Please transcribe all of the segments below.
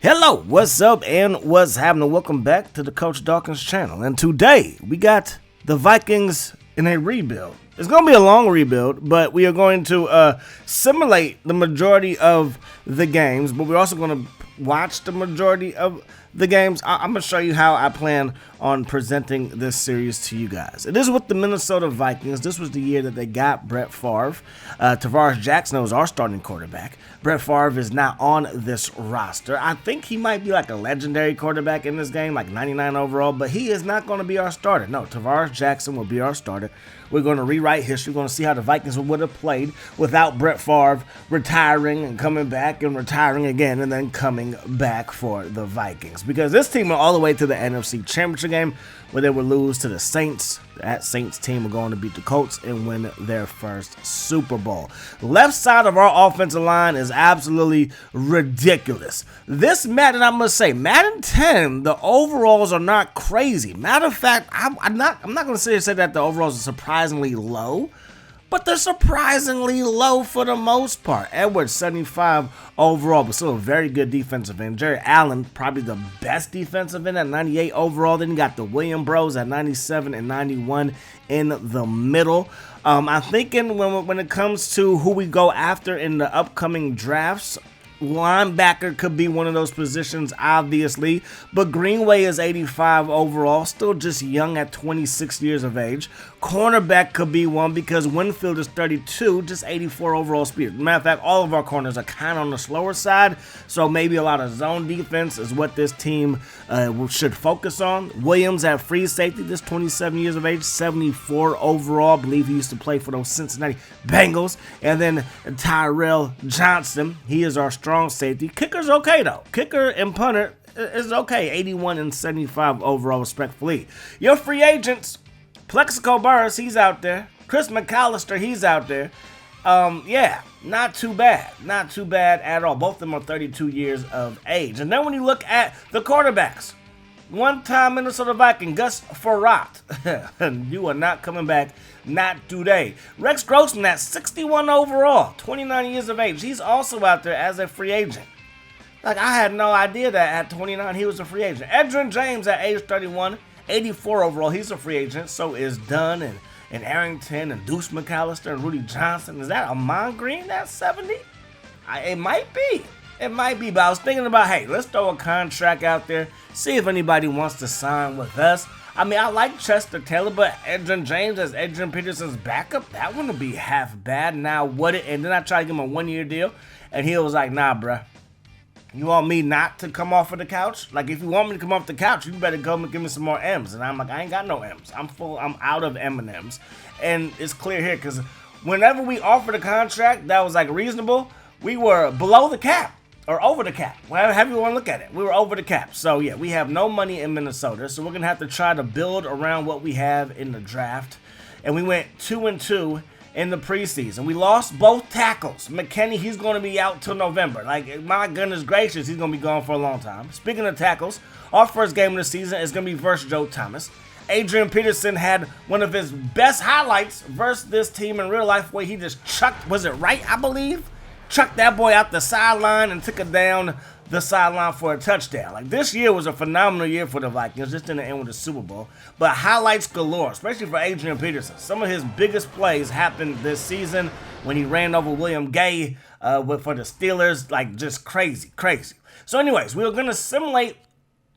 Hello, what's up and what's happening? Welcome back to the Coach Dawkins channel. And today we got the Vikings in a rebuild. It's going to be a long rebuild, but we are going to simulate the majority of the games, but we're also going to watch the majority of the games. I'm going to show you how I plan on presenting this series to you guys. It is with the Minnesota Vikings. This was the year that they got Brett Favre. Tavares Jackson was our starting quarterback. Brett Favre is not on this roster. I think he might be like a legendary quarterback in this game, like 99 overall, but he is not going to be our starter. No, Tavares Jackson will be our starter. We're going to rewrite history. We're going to see how the Vikings would have played without Brett Favre retiring and coming back and retiring again and then coming back for the Vikings. Because this team went all the way to the NFC Championship game where they would lose to the Saints. That Saints team were going to beat the Colts and win their first Super Bowl. Left side of our offensive line is absolutely ridiculous. This Madden, I must say, Madden 10, the overalls are not crazy. Matter of fact, I'm not going to say that the overalls are surprisingly low, but they're surprisingly low for the most part. Edwards, 75 overall, but still a very good defensive end. Jerry Allen, probably the best defensive end at 98 overall. Then you got the William Bros at 97 and 91 in the middle. I'm thinking when it comes to who we go after in the upcoming drafts, linebacker could be one of those positions, obviously, but Greenway is 85 overall, still just young at 26 years of age. Cornerback could be one because Winfield is 32, just 84 overall speed. Matter of fact, all of our corners are kind of on the slower side, so maybe a lot of zone defense is what this team should focus on. Williams at free safety, just 27 years of age, 74 overall. I believe he used to play for those Cincinnati Bengals. And then Tyrell Johnson, he is our strong safety. Kicker's okay, though. Kicker and punter is okay, 81 and 75 overall, respectfully. Your free agents, Plexico Burris, he's out there. Chris McAllister, he's out there. Yeah, not too bad. Not too bad at all. Both of them are 32 years of age. And then when you look at the quarterbacks, one-time Minnesota Viking, Gus Frerotte. You are not coming back, not today. Rex Grossman at 61 overall, 29 years of age. He's also out there as a free agent. Like, I had no idea that at 29 he was a free agent. Adrian James at age 31, 84 overall. He's a free agent. So is Dunn and Arrington and Deuce McAllister and Rudy Johnson. Is that Amon Green at 70? It might be. It might be, but I was thinking about, hey, let's throw a contract out there, see if anybody wants to sign with us. I mean, I like Chester Taylor, but Adrian James as Adrian Peterson's backup, that wouldn't be half bad. Now, would it? And then I tried to give him a one-year deal, and he was like, nah, bruh. You want me not to come off of the couch? Like, if you want me to come off the couch, you better go and give me some more M's. And I'm like, I ain't got no M's. I'm out of M&M's. And it's clear here, because whenever we offered a contract that was, like, reasonable, we were below the cap. Or over the cap, however you want to look at it. We were over the cap. So, yeah, we have no money in Minnesota. So, we're going to have to try to build around what we have in the draft. And we went 2-2 in the preseason. We lost both tackles. McKinney, he's going to be out till November. Like, my goodness gracious, he's going to be gone for a long time. Speaking of tackles, our first game of the season is going to be versus Joe Thomas. Adrian Peterson had one of his best highlights versus this team in real life where he just chucked, was it right, I believe? Chucked that boy out the sideline and took it down the sideline for a touchdown. Like, this year was a phenomenal year for the Vikings, just didn't end with the Super Bowl. But highlights galore, especially for Adrian Peterson. Some of his biggest plays happened this season when he ran over William Gay for the Steelers. Like, just crazy, crazy. So anyways, we're going to simulate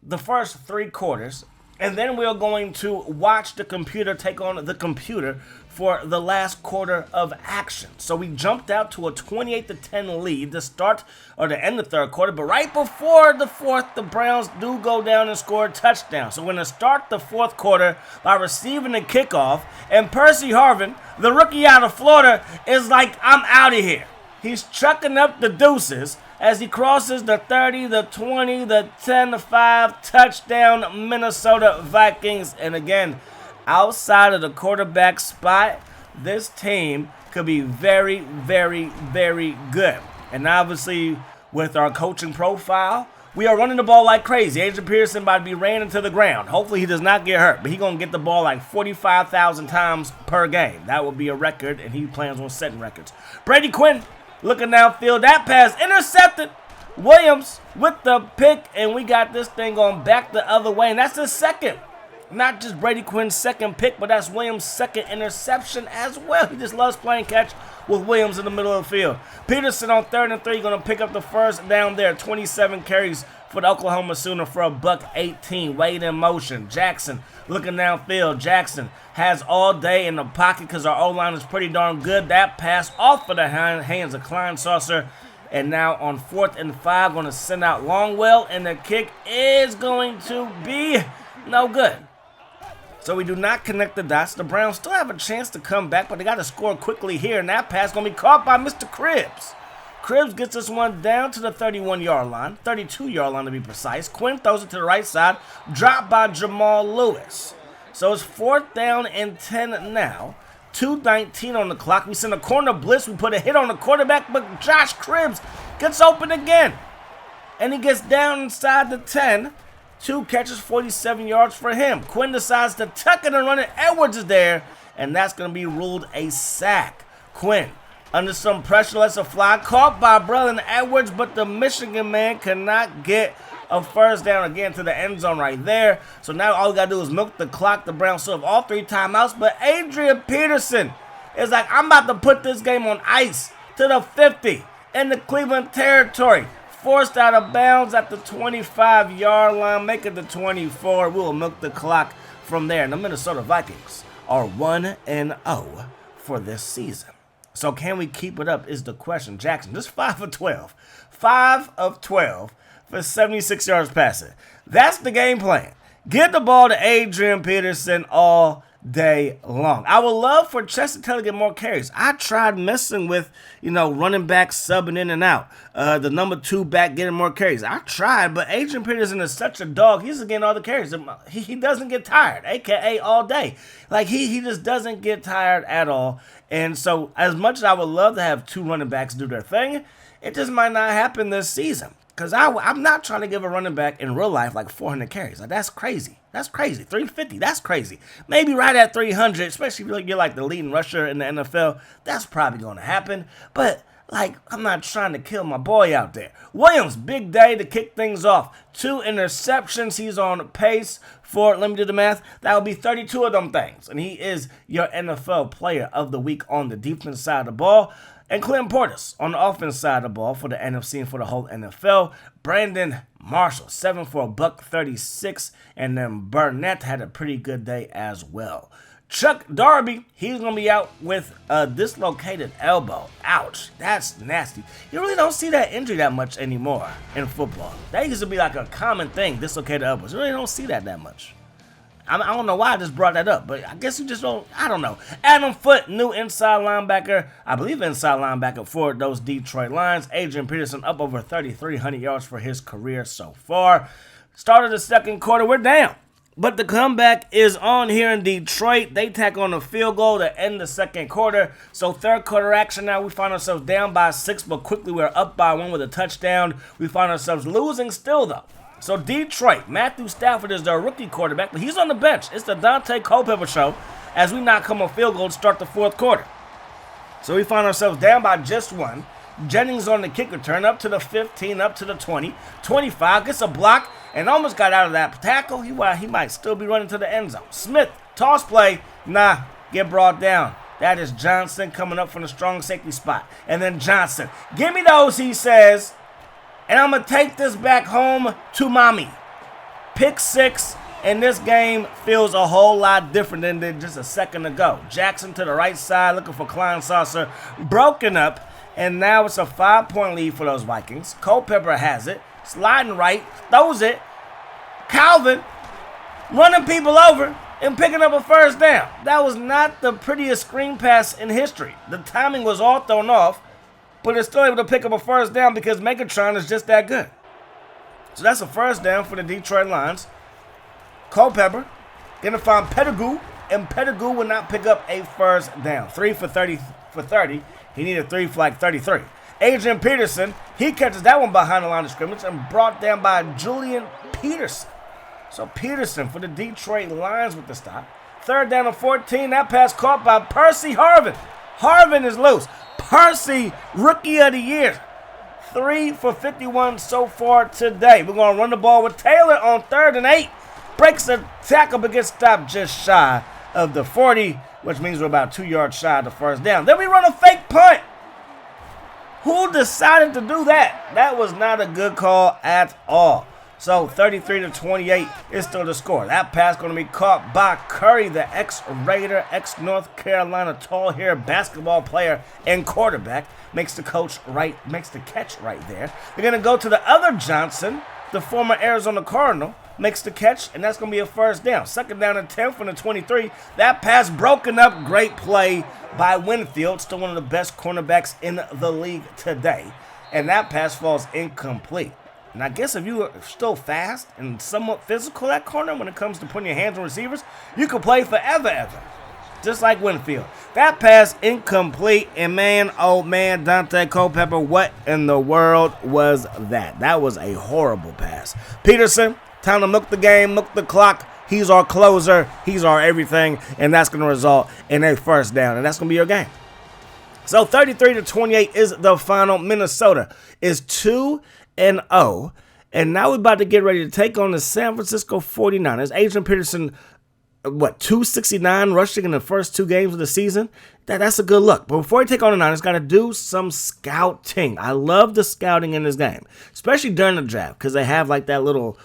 the first 3 quarters, and then we're going to watch the computer take on the computer for the last quarter of action. So we jumped out to a 28-10 lead to start or to end the third quarter, but right before the fourth, the Browns do go down and score a touchdown. So we're going to start the fourth quarter by receiving the kickoff, and Percy Harvin, the rookie out of Florida, is like, I'm out of here. He's chucking up the deuces as he crosses the 30, the 20, the 10, the 5, touchdown Minnesota Vikings. And again, outside of the quarterback spot, this team could be very, very, very good. And obviously, with our coaching profile, we are running the ball like crazy. Adrian Peterson about to be ran into the ground. Hopefully, he does not get hurt, but he's going to get the ball like 45,000 times per game. That would be a record, and he plans on setting records. Brady Quinn looking downfield. That pass intercepted Williams with the pick, and we got this thing going back the other way, and that's the second. Not just Brady Quinn's second pick, but that's Williams' second interception as well. He just loves playing catch with Williams in the middle of the field. Peterson on 3rd and 3 going to pick up the first down there. 27 carries for the Oklahoma Sooner for a $118. Wade in motion. Jackson looking downfield. Jackson has all day in the pocket because our O-line is pretty darn good. That pass off of the hands of Klein Saucer. And now on 4th and 5, going to send out Longwell, and the kick is going to be no good. So we do not connect the dots. The Browns still have a chance to come back, but they got to score quickly here, and that pass going to be caught by Mr. Cribbs. Cribbs gets this one down to the 31-yard line, 32-yard line to be precise. Quinn throws it to the right side, dropped by Jamal Lewis. So it's 4th down and 10 now. 2:19 on the clock. We send a corner blitz. We put a hit on the quarterback, but Josh Cribbs gets open again. And he gets down inside the 10. 2 catches, 47 yards for him. Quinn decides to tuck it and run it. Edwards is there, and that's going to be ruled a sack. Quinn, under some pressure, lets a fly. Caught by Braylon Edwards, but the Michigan man cannot get a first down again to the end zone right there. So now all we got to do is milk the clock. The Browns still have all 3 timeouts, but Adrian Peterson is like, I'm about to put this game on ice to the 50 in the Cleveland territory. Forced out of bounds at the 25-yard line, make it the 24. We will milk the clock from there. And the Minnesota Vikings are 1-0 for this season. So can we keep it up is the question. Jackson, just 5 of 12. 5 of 12 for 76 yards passing. That's the game plan. Get the ball to Adrian Peterson all day long. I would love for Chester Taylor to get more carries. I tried messing with, running back subbing in and out. The number 2 back getting more carries. I tried, but Adrian Peterson is such a dog. He's getting all the carries. He doesn't get tired, a.k.a. all day. Like, he just doesn't get tired at all. And so as much as I would love to have 2 running backs do their thing, it just might not happen this season. Because I'm not trying to give a running back in real life like 400 carries. Like, that's crazy. That's crazy. 350, that's crazy. Maybe right at 300, especially if you're like the leading rusher in the NFL. That's probably going to happen. But, I'm not trying to kill my boy out there. Williams, big day to kick things off. 2 interceptions. He's on pace for, let me do the math, that will be 32 of them things. And he is your NFL player of the week on the defense side of the ball. And Clinton Portis on the offense side of the ball for the NFC and for the whole NFL. Brandon Marshall, 7 for a $136. And then Burnett had a pretty good day as well. Chuck Darby, he's going to be out with a dislocated elbow. Ouch, that's nasty. You really don't see that injury that much anymore in football. That used to be like a common thing, dislocated elbows. You really don't see that much. I don't know why I just brought that up, but I guess you just don't, I don't know. Adam Foote, new inside linebacker, I believe inside linebacker for those Detroit Lions. Adrian Peterson up over 3,300 yards for his career so far. Started the second quarter, we're down. But the comeback is on here in Detroit. They tack on a field goal to end the second quarter. So third quarter action now, we find ourselves down by 6, but quickly we're up by 1 with a touchdown. We find ourselves losing still though. So Detroit, Matthew Stafford is their rookie quarterback, but he's on the bench. It's the Dante Culpepper show as we knock home a field goal to start the fourth quarter. So we find ourselves down by just 1. Jennings on the kick return, up to the 15, up to the 20. 25, gets a block and almost got out of that tackle. He might still be running to the end zone. Smith, toss play, get brought down. That is Johnson coming up from the strong safety spot. And then Johnson, give me those, he says. And I'm going to take this back home to mommy. Pick 6, and this game feels a whole lot different than just a second ago. Jackson to the right side, looking for Klein Saucer. Broken up, and now it's a 5-point lead for those Vikings. Culpepper has it. Sliding right, throws it. Calvin running people over and picking up a first down. That was not the prettiest screen pass in history. The timing was all thrown off. But it's still able to pick up a first down because Megatron is just that good. So that's a first down for the Detroit Lions. Culpepper going to find Pettigrew, and Pettigrew will not pick up a first down. 3 for 30. He needed 3 for 33. Adrian Peterson, he catches that one behind the line of scrimmage and brought down by Julian Peterson. So Peterson for the Detroit Lions with the stop. 3rd down and 14. That pass caught by Percy Harvin. Harvin is loose. Percy, Rookie of the Year. 3 for 51 so far today. We're going to run the ball with Taylor on 3rd and 8. Breaks a tackle but gets stopped just shy of the 40, which means we're about 2 yards shy of the first down. Then we run a fake punt. Who decided to do that? That was not a good call at all. So 33-28 is still the score. That pass going to be caught by Curry, the ex-Raider, ex-North Carolina tall-haired basketball player and quarterback. Makes the catch right there. They're going to go to the other Johnson, the former Arizona Cardinal. Makes the catch, and that's going to be a first down. 2nd down and 10 from the 23. That pass broken up. Great play by Winfield, still one of the best cornerbacks in the league today. And that pass falls incomplete. And I guess if you are still fast and somewhat physical at corner when it comes to putting your hands on receivers, you can play forever, ever. Just like Winfield. That pass incomplete, and man, oh man, Dante Culpepper, what in the world was that? That was a horrible pass. Peterson, time to milk the game, milk the clock. He's our closer. He's our everything. And that's going to result in a first down. And that's going to be your game. So 33-28 is the final. Minnesota is 2-0. And now we're about to get ready to take on the San Francisco 49ers. Adrian Peterson, 269 rushing in the first 2 games of the season. That's a good look. But before you take on the Niners, got to do some scouting. I love the scouting in this game, especially during the draft, because they have like that little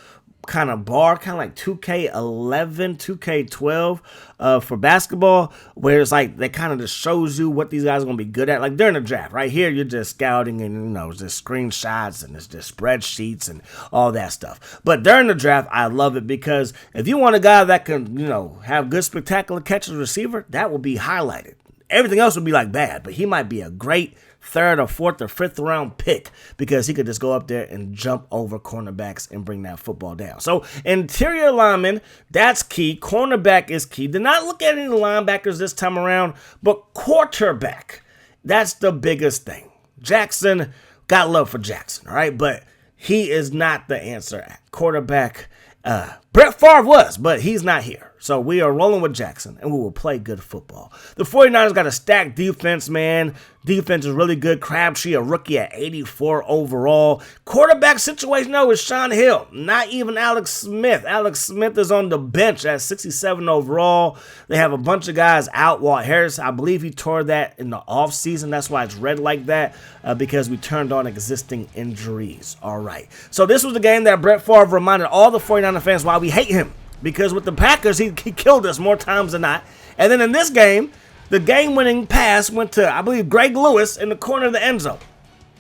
kind of bar, kind of like 2K11, 2K12 for basketball, where it's like they kind of just shows you what these guys are going to be good at. Like during the draft, right here, you're just scouting and, just screenshots and it's just spreadsheets and all that stuff. But during the draft, I love it because if you want a guy that can, have good spectacular catches receiver, that will be highlighted. Everything else would be like bad, but he might be a great 3rd or 4th or 5th round pick because he could just go up there and jump over cornerbacks and bring that football down. So interior lineman, that's key. Cornerback is key. Did not look at any linebackers this time around, but quarterback, that's the biggest thing. Jackson, got love for Jackson, all right? But he is not the answer at quarterback. Brett Favre was, but he's not here. So we are rolling with Jackson, and we will play good football. The 49ers got a stacked defense, man. Defense is really good. Crabtree, a rookie at 84 overall. Quarterback situation, though, is Sean Hill. Not even Alex Smith. Alex Smith is on the bench at 67 overall. They have a bunch of guys out. Walt Harris, I believe he tore that in the offseason. That's why it's red like that, because we turned on existing injuries. All right. So this was the game that Brett Favre reminded all the 49er fans why we hate him. Because with the Packers, he killed us more times than not. And then in this game, the game-winning pass went to, I believe, Greg Lewis in the corner of the end zone.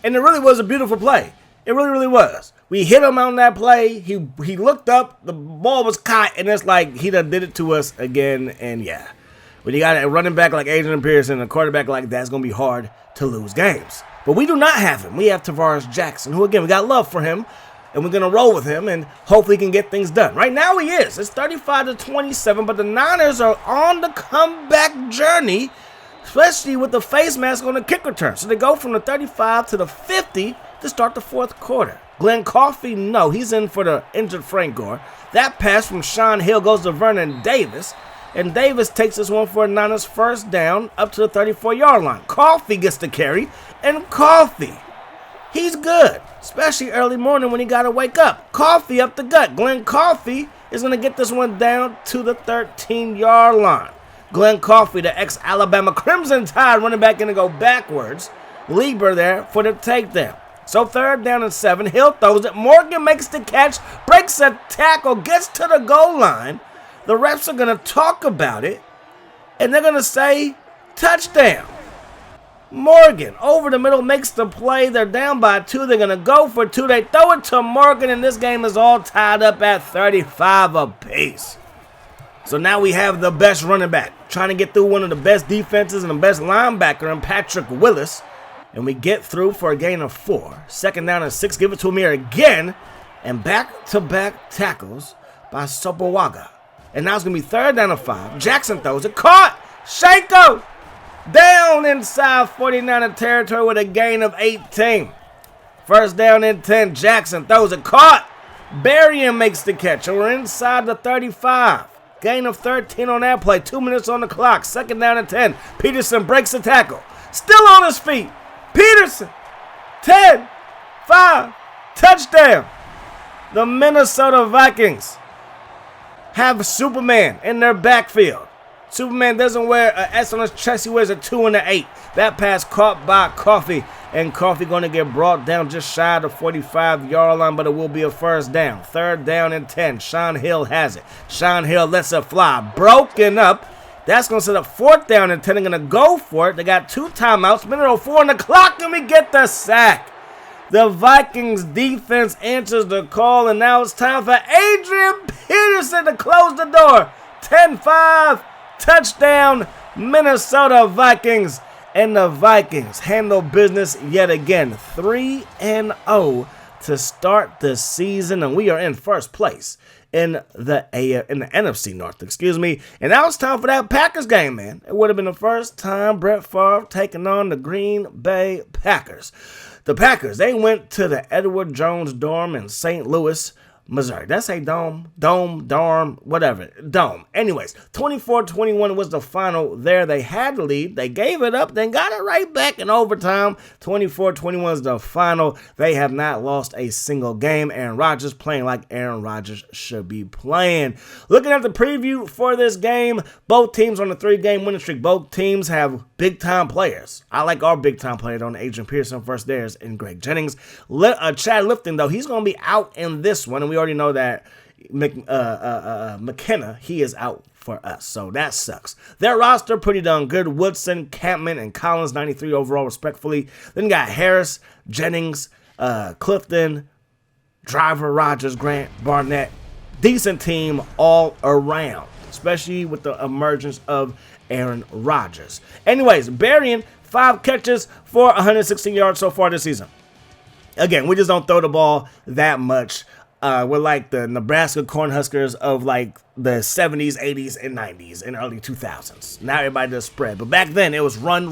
And it really was a beautiful play. It really, really was. We hit him on that play. He looked up. The ball was caught. And it's like he done did it to us again. And, yeah, when you got a running back like Adrian Peterson and a quarterback like that, it's going to be hard to lose games. But we do not have him. We have Tavares Jackson, who, again, we got love for him. And we're going to roll with him and hopefully he can get things done. Right now he is. It's 35-27, but the Niners are on the comeback journey, especially with the face mask on the kick return. So they go from the 35 to the 50 to start the 4th quarter. Glenn Coffey, no, he's in for the injured Frank Gore. That pass from Sean Hill goes to Vernon Davis, and Davis takes this one for a Niners first down up to the 34-yard line. Coffey gets the carry, and Coffey, he's good, especially early morning when he got to wake up. Coffey up the gut. Glenn Coffey is going to get this one down to the 13-yard line. Glenn Coffey, the ex-Alabama Crimson Tide running back, going to go backwards. Lieber there for the takedown. So 3rd down and 7. Hill throws it. Morgan makes the catch, breaks a tackle, gets to the goal line. The refs are going to talk about it, and they're going to say touchdown. Morgan over the middle makes the play. They're down by 2. They're going to go for 2. They throw it to Morgan, and this game is all tied up at 35 apiece. So now we have the best running back trying to get through one of the best defenses and the best linebacker in Patrick Willis. And we get through for a gain of 4. 2nd down and 6. Give it to him here again. And back-to-back tackles by Sopowaga. And now it's going to be 3rd down and 5. Jackson throws it. Caught. Shanko. Down inside 49er territory with a gain of 18. 1st down and 10. Jackson throws it. Caught. Berrien makes the catch. And we're inside the 35. Gain of 13 on that play. 2 minutes on the clock. 2nd down and 10. Peterson breaks the tackle. Still on his feet. Peterson. 10. 5. Touchdown. The Minnesota Vikings have Superman in their backfield. Superman doesn't wear an S on his chest. He wears a 2 and an 8. That pass caught by Coffee. And Coffee going to get brought down just shy of the 45-yard line, but it will be a first down. 3rd down and 10. Sean Hill has it. Sean Hill lets it fly. Broken up. That's going to set up 4th down and 10. They're going to go for it. They got 2 timeouts. Minute 04 on the clock, and we get the sack. The Vikings defense answers the call, and now it's time for Adrian Peterson to close the door. 10-5. Touchdown, Minnesota Vikings. And the Vikings handle business yet again. 3-0 to start the season. And we are in first place in the NFC North, And now it's time for that Packers game, man. It would have been the first time Brett Favre taking on the Green Bay Packers. The Packers, they went to the Edward Jones Dome in St. Louis, Missouri. That's a dome, whatever. Dome. Anyways, 24-21 was the final there. They had the lead. They gave it up, then got it right back in overtime. 24-21 is the final. They have not lost a single game. Aaron Rodgers playing like Aaron Rodgers should be playing. Looking at the preview for this game, both teams on a 3-game winning streak. Both teams have big-time players. I like our big-time player on Adrian Peterson versus theirs and Greg Jennings. Chad Lifton, though, he's going to be out in this one, and we already know that McKenna, he is out for us, so that sucks. Their roster, pretty darn good. Woodson, Campman, and Collins, 93 overall, respectfully. Then you got Harris, Jennings, Clifton, Driver, Rodgers, Grant, Barnett. Decent team all around, especially with the emergence of Aaron Rodgers. Anyways, Berrien, 5 catches for 116 yards so far this season. Again, we just don't throw the ball that much. We're like the Nebraska Cornhuskers of like the 70s, 80s, and 90s and early 2000s. Now everybody does spread. But back then, it was run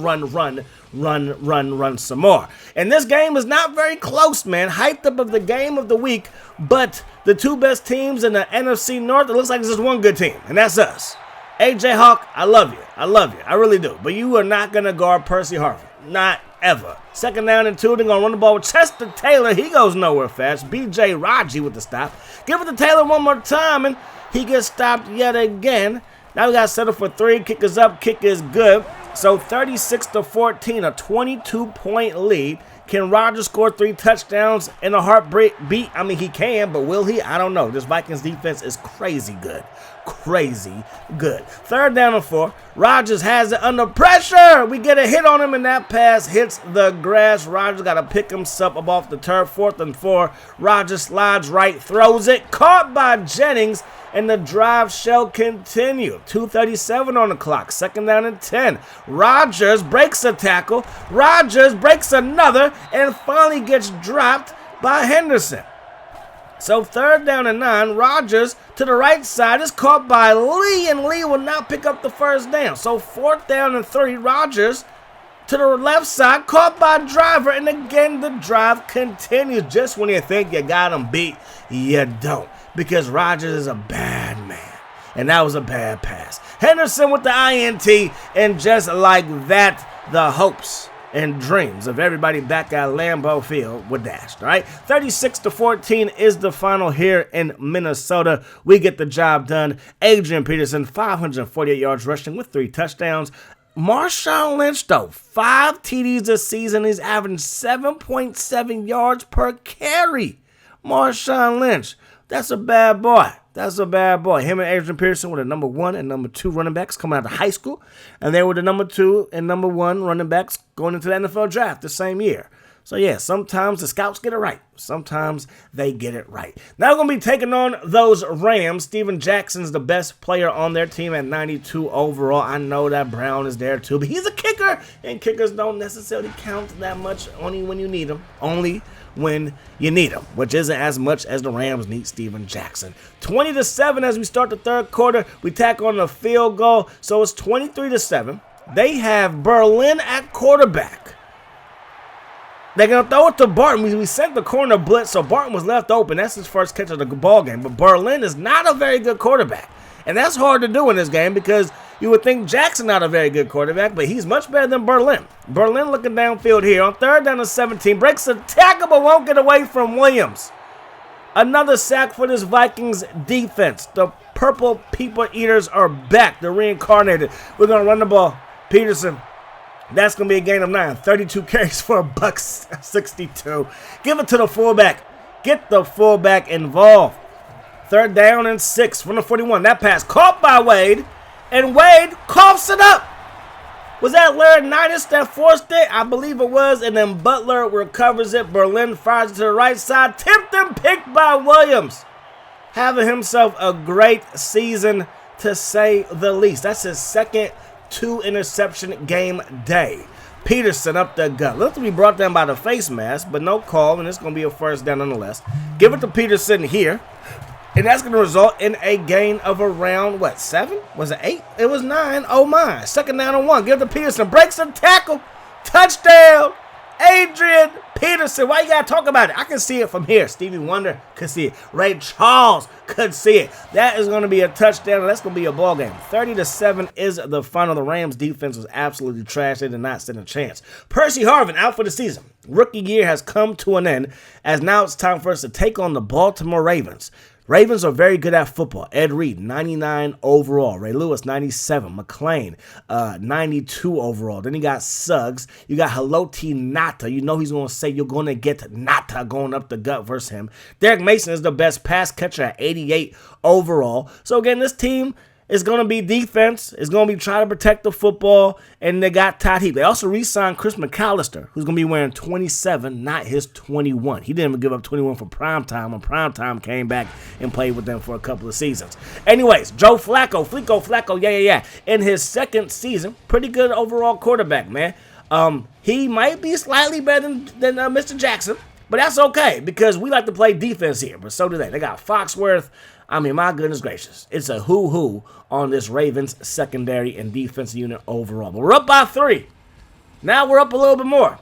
some more. And this game is not very close, man. Hyped up of the game of the week. But the 2 best teams in the NFC North, it looks like there's just one good team. And that's us. AJ Hawk, I love you. I really do. But you are not going to guard Percy Harvin. Not ever. 2nd down and 2. They're going to run the ball with Chester Taylor. He goes nowhere fast. B.J. Raji with the stop. Give it to Taylor one more time, and he gets stopped yet again. Now we got to settle for 3. Kick is up. Kick is good. So 36-14, a 22-point lead. Can Rodgers score 3 touchdowns in a heartbeat? I mean, he can, but will he? I don't know. This Vikings defense is crazy good. 3rd down and 4. Rodgers has it under pressure. We get a hit on him, and that pass hits the grass. Rodgers got to pick himself up off the turf. 4th and 4. Rodgers slides right, throws it. Caught by Jennings, and the drive shall continue. 2:37 on the clock. 2nd down and 10. Rodgers breaks a tackle. Rodgers breaks another, and finally gets dropped by Henderson. So 3rd down and 9, Rodgers to the right side is caught by Lee, and Lee will not pick up the 1st down. So 4th down and 3, Rodgers to the left side, caught by Driver, and again the drive continues. Just when you think you got him beat, you don't, because Rodgers is a bad man, and that was a bad pass. Henderson with the INT, and just like that, the hopes and dreams of everybody back at Lambeau Field were dashed, all right? 36-14 is the final here in Minnesota. We get the job done. Adrian Peterson, 548 yards rushing with 3 touchdowns. Marshawn Lynch, though, 5 TDs this season. He's averaging 7.7 yards per carry. Marshawn Lynch, that's a bad boy. Him and Adrian Peterson were the number 1 and number 2 running backs coming out of high school. And they were the number 2 and number 1 running backs going into the NFL draft the same year. So, yeah, sometimes the scouts get it right. Sometimes they get it right. Now we're going to be taking on those Rams. Steven Jackson's the best player on their team at 92 overall. I know that Brown is there too, but he's a kicker. And kickers don't necessarily count that much, only when you need them. Which isn't as much as the Rams need Steven Jackson. 20-7 as we start the 3rd quarter. We tack on a field goal, so it's 23-7. They have Berlin at quarterback. They're going to throw it to Barton. We sent the corner blitz, so Barton was left open. That's his first catch of the ball game. But Berlin is not a very good quarterback. And that's hard to do in this game because You would think Jackson not a very good quarterback, but he's much better than Berlin. Berlin looking downfield here on 3rd down and 17. Breaks a tackle but won't get away from Williams. Another sack for this Vikings defense. The Purple People Eaters are back. They're reincarnated. We're going to run the ball. Peterson. That's going to be a gain of 9. 32 carries for $162. Give it to the fullback. Get the fullback involved. 3rd down and 6 from the 41. That pass caught by Wade. And Wade coughs it up. Was that Laurinaitis that forced it? I believe it was. And then Butler recovers it. Berlin fires it to the right side. Tipped and picked by Williams. Having himself a great season, to say the least. That's his second 2-interception game day. Peterson up the gut. Looked to be brought down by the face mask, but no call, and it's going to be a 1st down nonetheless. Give it to Peterson here. And that's going to result in a gain of around, 7? Was it 8? It was 9. Oh, my. 2nd down and 1. Give it to Peterson. Breaks a tackle. Touchdown. Adrian Peterson. Why you got to talk about it? I can see it from here. Stevie Wonder could see it. Ray Charles could see it. That is going to be a touchdown, and that's going to be a ball game. 30-7 is the final. The Rams defense was absolutely trash. They did not stand a chance. Percy Harvin out for the season. Rookie year has come to an end, as now it's time for us to take on the Baltimore Ravens. Ravens are very good at football. Ed Reed, 99 overall. Ray Lewis, 97. McClain, 92 overall. Then you got Suggs. You got Haloti Nata. You know he's going to say you're going to get Nata going up the gut versus him. Derek Mason is the best pass catcher at 88 overall. So, again, this team is going to be defense. It's going to be trying to protect the football. And they got Todd Heap. They also re-signed Chris McAllister, who's going to be wearing 27, not his 21. He didn't even give up 21 for Primetime when Primetime came back and played with them for a couple of seasons. Anyways, Joe Flacco, yeah. In his second season, pretty good overall quarterback, man. He might be slightly better than Mr. Jackson, but that's okay because we like to play defense here, but so do they. They got Foxworth. I mean, my goodness gracious. It's a who-who on this Ravens secondary and defensive unit overall. But we're up by 3. Now we're up a little bit more.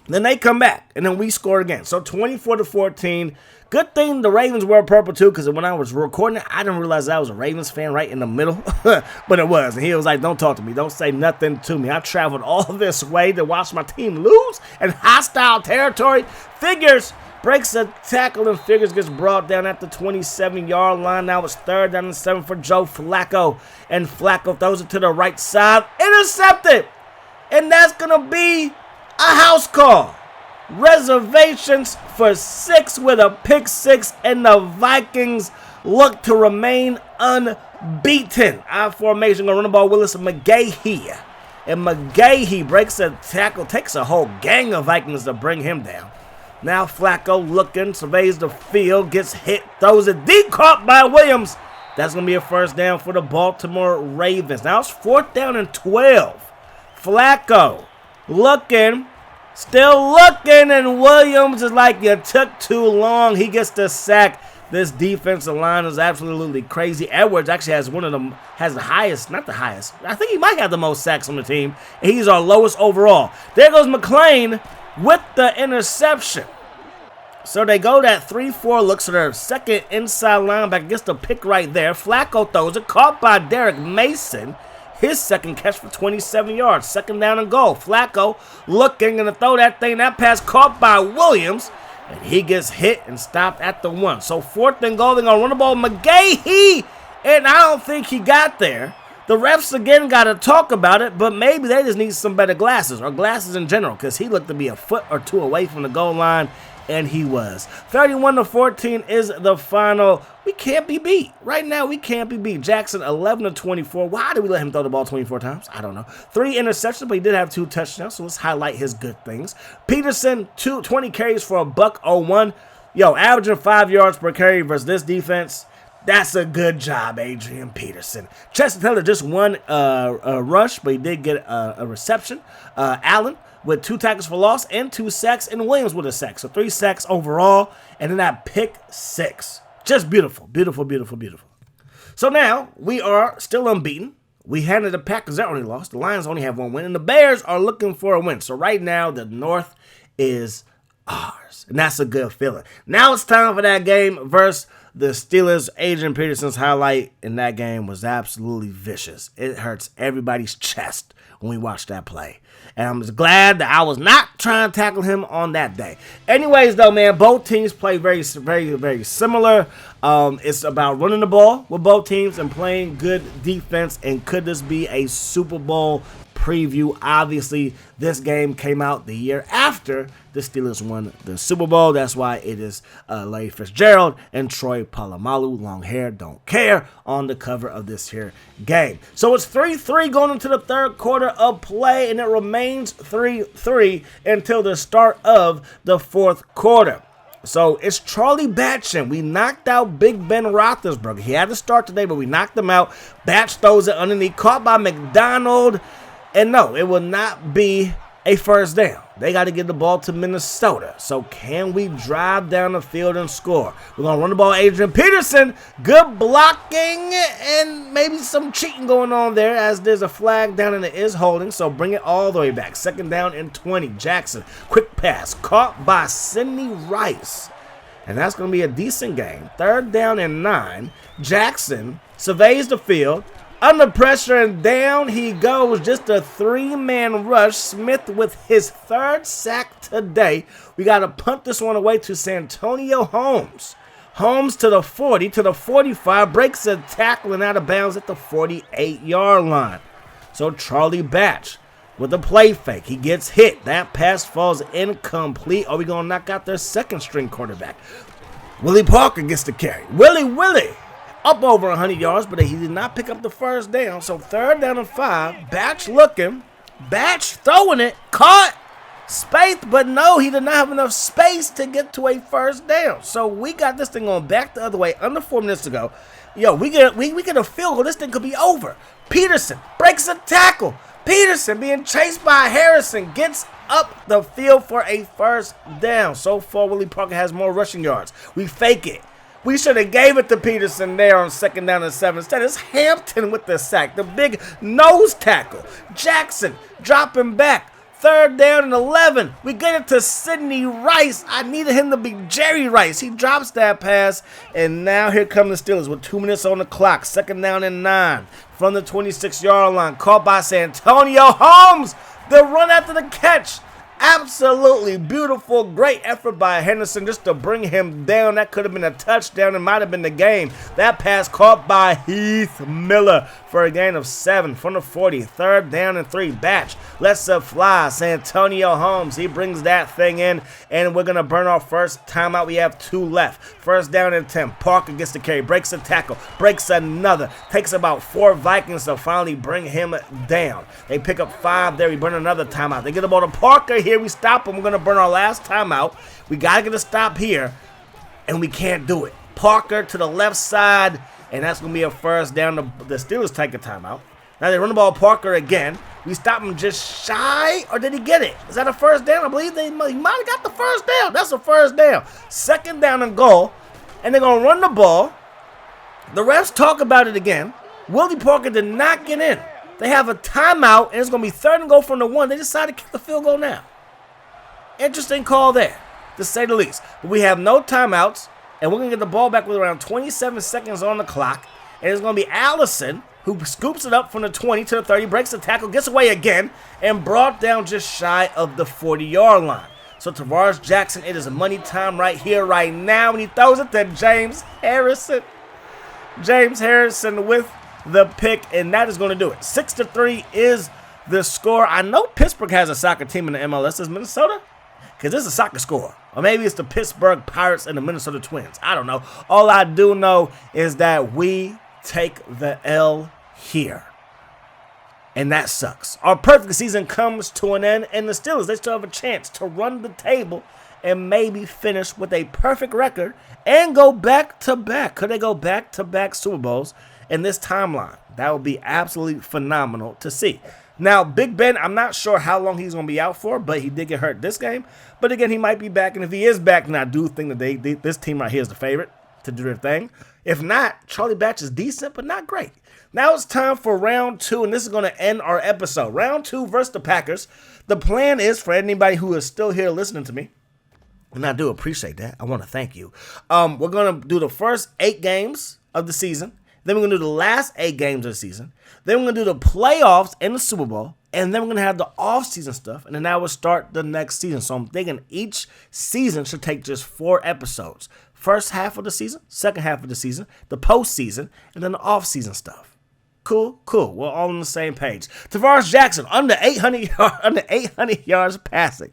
Then they come back, and then we score again. So 24-14. Good thing the Ravens were purple, too, because when I was recording it, I didn't realize I was a Ravens fan right in the middle. But it was. And he was like, don't talk to me. Don't say nothing to me. I traveled all this way to watch my team lose in hostile territory. Figures. Breaks a tackle and Figures gets brought down at the 27-yard line. Now it's 3rd down and 7 for Joe Flacco. And Flacco throws it to the right side. Intercepted. And that's going to be a house call. Reservations for 6 with a pick 6. And the Vikings look to remain unbeaten. Our formation going to run the ball. Willis McGahee. And McGahee breaks a tackle. Takes a whole gang of Vikings to bring him down. Now Flacco looking, surveys the field, gets hit, throws it deep, caught by Williams. That's going to be a 1st down for the Baltimore Ravens. Now it's 4th down and 12. Flacco looking, still looking, and Williams is like, you took too long. He gets the sack. This defensive line is absolutely crazy. Edwards actually has the highest, not the highest. I think he might have the most sacks on the team. And he's our lowest overall. There goes McClain with the interception. So they go that 3-4 look. So their second inside linebacker gets the pick right there. Flacco throws it, caught by Derek Mason. His second catch for 27 yards. 2nd down and goal. Flacco looking and to throw that thing. That pass caught by Williams. And he gets hit and stopped at the 1. So 4th and goal. They're going to run the ball. McGahee. And I don't think he got there. The refs again got to talk about it, but maybe they just need some better glasses, or glasses in general, because he looked to be a foot or two away from the goal line, and he was. 31-14 is the final. We can't be beat. Right now, we can't be beat. Jackson, 11-24. Why did we let him throw the ball 24 times? I don't know. 3 interceptions, but he did have 2 touchdowns, so let's highlight his good things. Peterson, 20 carries for $101. Yo, averaging 5 yards per carry versus this defense. That's a good job, Adrian Peterson. Chester Taylor just won a rush, but he did get a reception. Allen with 2 tackles for loss and 2 sacks, and Williams with a sack. So 3 sacks overall, and then that pick 6. Just beautiful, beautiful, beautiful, beautiful. So now we are still unbeaten. We handed the Packers their only loss. The Lions only have 1 win, and the Bears are looking for a win. So right now, the North is ours, and that's a good feeling. Now it's time for that game versus the Steelers, Adrian Peterson's highlight in that game was absolutely vicious. It hurts everybody's chest when we watch that play. And I'm just glad that I was not trying to tackle him on that day. Anyways, though, man, both teams play very, very, very similar. It's about running the ball with both teams and playing good defense. And could this be a Super Bowl preview? Obviously, this game came out the year after the Steelers won the Super Bowl. That's why it is Larry Fitzgerald and Troy Polamalu, long hair, don't care, on the cover of this here game. So it's 3-3 going into the third quarter of play, and it remains 3-3 until the start of the fourth quarter. So it's Charlie Batchin. We knocked out Big Ben Roethlisberger. He had to start today, but we knocked him out. Batch throws it underneath, caught by McDonald. And no, it will not be a first down. They got to get the ball to Minnesota. So can we drive down the field and score? We're going to run the ball. Adrian Peterson, good blocking and maybe some cheating going on there as there's a flag down and it is holding. So bring it all the way back. Second down and 20. Jackson, quick pass, caught by Sidney Rice. And that's going to be a decent game. Third down and 9. Jackson surveys the field. Under pressure and down he goes. Just a 3-man rush. Smith with his third sack today. We got to punt this one away to Santonio Holmes. Holmes to the 40, to the 45. Breaks a tackle and out of bounds at the 48-yard line. So Charlie Batch with a play fake. He gets hit. That pass falls incomplete. Are we going to knock out their second-string quarterback? Willie Parker gets the carry. Willie. Up over 100 yards, but he did not pick up the first down. So third down and 5. Batch looking. Batch throwing it. Caught. Space, but no, he did not have enough space to get to a first down. So we got this thing on back the other way under 4 minutes ago. Yo, we get a field goal. This thing could be over. Peterson breaks a tackle. Peterson being chased by Harrison gets up the field for a first down. So far, Willie Parker has more rushing yards. We fake it. We should have gave it to Peterson there on second down and 7. Instead, it's Hampton with the sack. The big nose tackle. Jackson dropping back. Third down and 11. We get it to Sidney Rice. I needed him to be Jerry Rice. He drops that pass. And now here come the Steelers with 2 minutes on the clock. Second down and 9. From the 26-yard line. Caught by Santonio Holmes. The run after the catch. Absolutely beautiful. Great effort by Henderson just to bring him down. That could have been a touchdown. It might have been the game. That pass caught by Heath Miller for a gain of 7 from the 40. Third down and 3. Batch lets it fly. Santonio Holmes, he brings that thing in, and we're going to burn our first timeout. We have 2 left. First down and 10. Parker gets the carry. Breaks a tackle. Breaks another. Takes about 4 Vikings to finally bring him down. They pick up 5 there. We burn another timeout. They get the ball to Parker here. We stop him. We're going to burn our last timeout. We got to get a stop here, and we can't do it. Parker to the left side, and that's going to be a first down. The Steelers take a timeout. Now they run the ball Parker again. We stop him just shy, or did he get it? Is that a first down? I believe he might have got the first down. That's a first down. Second down and goal, and they're going to run the ball. The refs talk about it again. Willie Parker did not get in. They have a timeout, and it's going to be third and goal from the 1. They decided to kick the field goal now. Interesting call there, to say the least. But we have no timeouts, and we're going to get the ball back with around 27 seconds on the clock. And it's going to be Allison who scoops it up from the 20 to the 30, breaks the tackle, gets away again, and brought down just shy of the 40-yard line. So Tavares Jackson, it is money time right here, right now, and he throws it to James Harrison. James Harrison with the pick, and that is going to do it. 6-3 is the score. I know Pittsburgh has a soccer team in the MLS. Is Minnesota? Because this is a soccer score. Or maybe it's the Pittsburgh Pirates and the Minnesota Twins. I don't know. All I do know is that we take the L here. And that sucks. Our perfect season comes to an end, and the Steelers, they still have a chance to run the table and maybe finish with a perfect record and go back-to-back. Could they go back-to-back Super Bowls in this timeline? That would be absolutely phenomenal to see. Now, Big Ben, I'm not sure how long he's going to be out for, but he did get hurt this game. But again, he might be back, and if he is back, then I do think that this team right here is the favorite to do their thing. If not, Charlie Batch is decent, but not great. Now it's time for round 2, and this is going to end our episode. Round 2 versus the Packers. The plan is, for anybody who is still here listening to me, And I do appreciate that. I want to thank you. We're going to do the first 8 games of the season. Then we're going to do the last 8 games of the season. Then we're going to do the playoffs and the Super Bowl. And then we're going to have the off-season stuff. And then that will start the next season. So I'm thinking each season should take just 4 episodes. First half of the season, second half of the season, the postseason, and then the off-season stuff. Cool. We're all on the same page. Tarvaris Jackson, under 800 yards passing.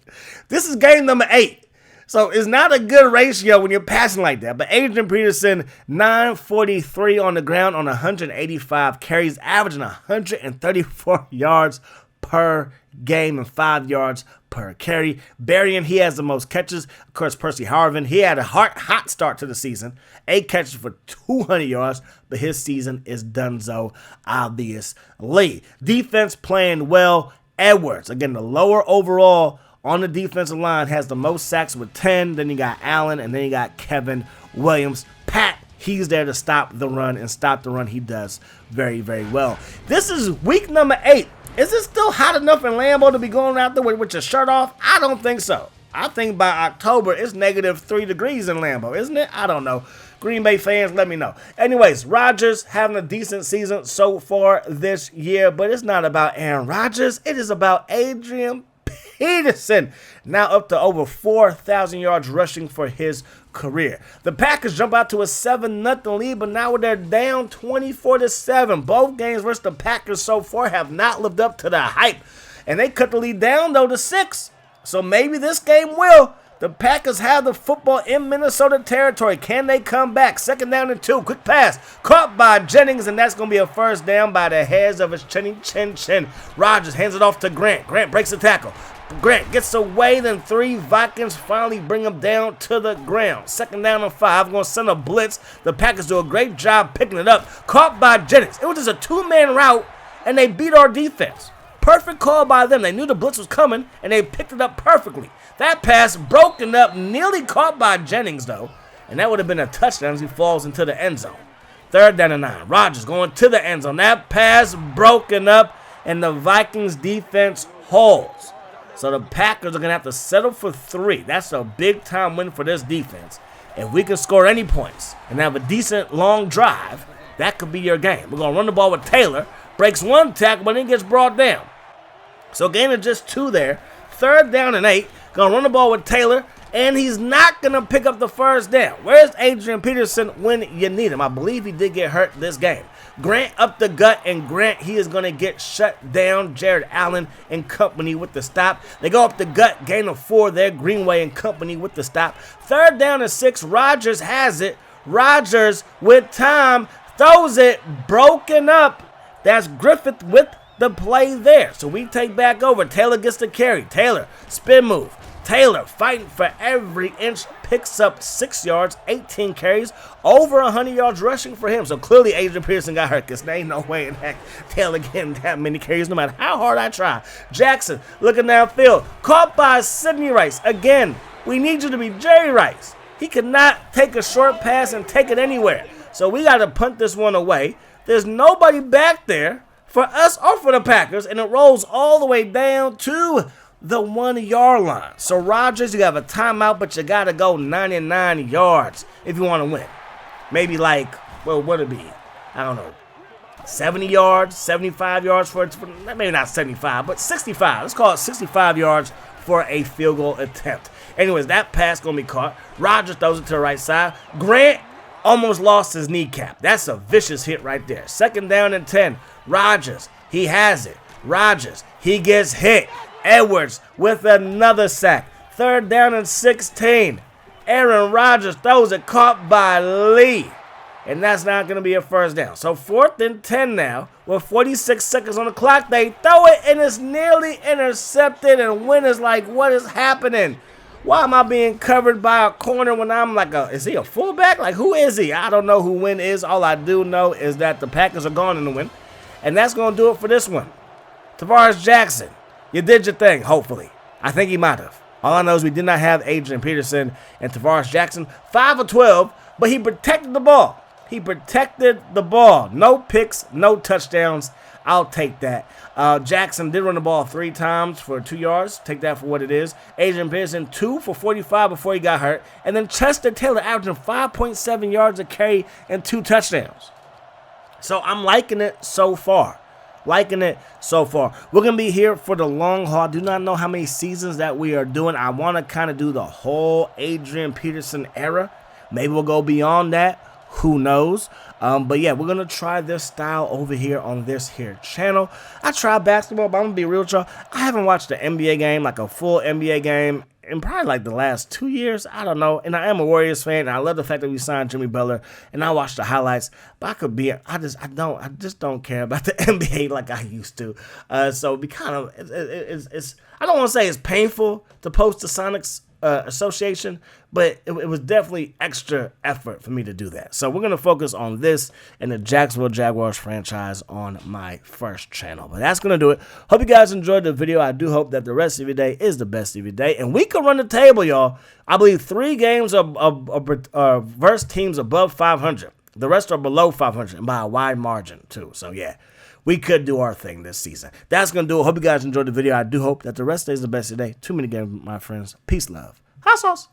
This is game number 8. So it's not a good ratio when you're passing like that. But Adrian Peterson, 943 on the ground on 185 carries, averaging 134 yards per game and 5 yards per carry. Berrien, he has the most catches. Of course, Percy Harvin, he had a hot start to the season. 8 catches for 200 yards, but his season is donezo, obviously. Defense playing well. Edwards, again, the lower overall on the defensive line, has the most sacks with 10. Then you got Allen, and then you got Kevin Williams. Pat, he's there to stop the run, and stop the run he does very, very well. This is week number 8. Is it still hot enough in Lambeau to be going out there with your shirt off? I don't think so. I think by October, it's -3 degrees in Lambeau, isn't it? I don't know. Green Bay fans, let me know. Anyways, Rodgers having a decent season so far this year, but it's not about Aaron Rodgers. It is about Adrian Peterson, now up to over 4,000 yards rushing for his career. The Packers jump out to a 7-0 lead, but now they're down 24-7. Both games versus the Packers so far have not lived up to the hype, and they cut the lead down, though, to 6. So maybe this game will. The Packers have the football in Minnesota territory. Can they come back? 2nd down and 2. Quick pass. Caught by Jennings, and that's going to be a first down by the hairs of his chin. Rodgers hands it off to Grant. Grant breaks the tackle. Grant gets away, then 3 Vikings finally bring him down to the ground. 2nd down and 5. Going to send a blitz. The Packers do a great job picking it up. Caught by Jennings. It was just a 2-man route, and they beat our defense. Perfect call by them. They knew the blitz was coming, and they picked it up perfectly. That pass broken up, nearly caught by Jennings, though, and that would have been a touchdown as he falls into the end zone. 3rd down and 9. Rodgers going to the end zone. That pass broken up, and the Vikings defense holds. So the Packers are going to have to settle for 3. That's a big-time win for this defense. If we can score any points and have a decent long drive, that could be your game. We're going to run the ball with Taylor. Breaks 1 tackle, but then gets brought down. So gain of just 2 there. 3rd down and 8. Going to run the ball with Taylor, and he's not going to pick up the first down. Where's Adrian Peterson when you need him? I believe he did get hurt this game. Grant up the gut, and Grant, he is going to get shut down. Jared Allen and company with the stop. They go up the gut, gain of 4 there. Greenway and company with the stop. 3rd down and 6. Rodgers has it. Rodgers with time throws it, broken up. That's Griffith with the play there. So we take back over. Taylor gets the carry. Taylor, spin move. Taylor fighting for every inch, picks up 6 yards, 18 carries, over 100 yards rushing for him. So clearly Adrian Peterson got hurt, because there ain't no way in heck Taylor getting that many carries no matter how hard I try. Jackson looking downfield, caught by Sidney Rice. Again, we need you to be Jerry Rice. He could not take a short pass and take it anywhere. So we got to punt this one away. There's nobody back there for us or for the Packers, and it rolls all the way down to the 1-yard line. So Rodgers, you have a timeout, but you got to go 99 yards if you want to win. Maybe like, well, what would it be? I don't know, 70 yards, 75 yards for maybe not 75, but 65. Let's call it 65 yards for a field goal attempt. Anyways, that pass going to be caught. Rodgers throws it to the right side. Grant almost lost his kneecap. That's a vicious hit right there. 2nd down and 10. Rodgers, he has it. Rodgers, he gets hit. Edwards with another sack. 3rd down and 16. Aaron Rodgers throws it, caught by Lee. And that's not going to be a first down. So 4th and 10 now. With 46 seconds on the clock, they throw it, and it's nearly intercepted. And Wynn is like, what is happening? Why am I being covered by a corner when I'm like, is he a fullback? Like, who is he? I don't know who Wynn is. All I do know is that the Packers are gone in the win. And that's going to do it for this one. Tarvaris Jackson, you did your thing, hopefully. I think he might have. All I know is we did not have Adrian Peterson and Tarvaris Jackson. 5 of 12, but he protected the ball. He protected the ball. No picks, no touchdowns. I'll take that. Jackson did run the ball 3 times for 2 yards. Take that for what it is. Adrian Peterson, 2 for 45 before he got hurt. And then Chester Taylor averaging 5.7 yards a carry and 2 touchdowns. So I'm liking it so far. We're going to be here for the long haul. I do not know how many seasons that we are doing. I want to kind of do the whole Adrian Peterson era. Maybe we'll go beyond that. Who knows? But yeah, we're going to try this style over here on this here channel. I try basketball, but I'm going to be real with y'all. I haven't watched an NBA game, like a full NBA game, in probably like the last 2 years. I don't know. And I am a Warriors fan, and I love the fact that we signed Jimmy Butler, and I watch the highlights. But I just don't care about the NBA like I used to. So it'd be kind of, it's I don't want to say it's painful to post the Sonics association, but it was definitely extra effort for me to do that. So we're going to focus on this and the Jacksonville Jaguars franchise on my first channel. But that's going to do it. Hope you guys enjoyed the video. I do hope that the rest of your day is the best of your day. And we can run the table, y'all. I believe 3 games are versus teams above 500. The rest are below 500 and by a wide margin, too. So, yeah. We could do our thing this season. That's going to do it. Hope you guys enjoyed the video. I do hope that the rest of the day is the best of the day. Too many games, my friends. Peace, love. Hot sauce.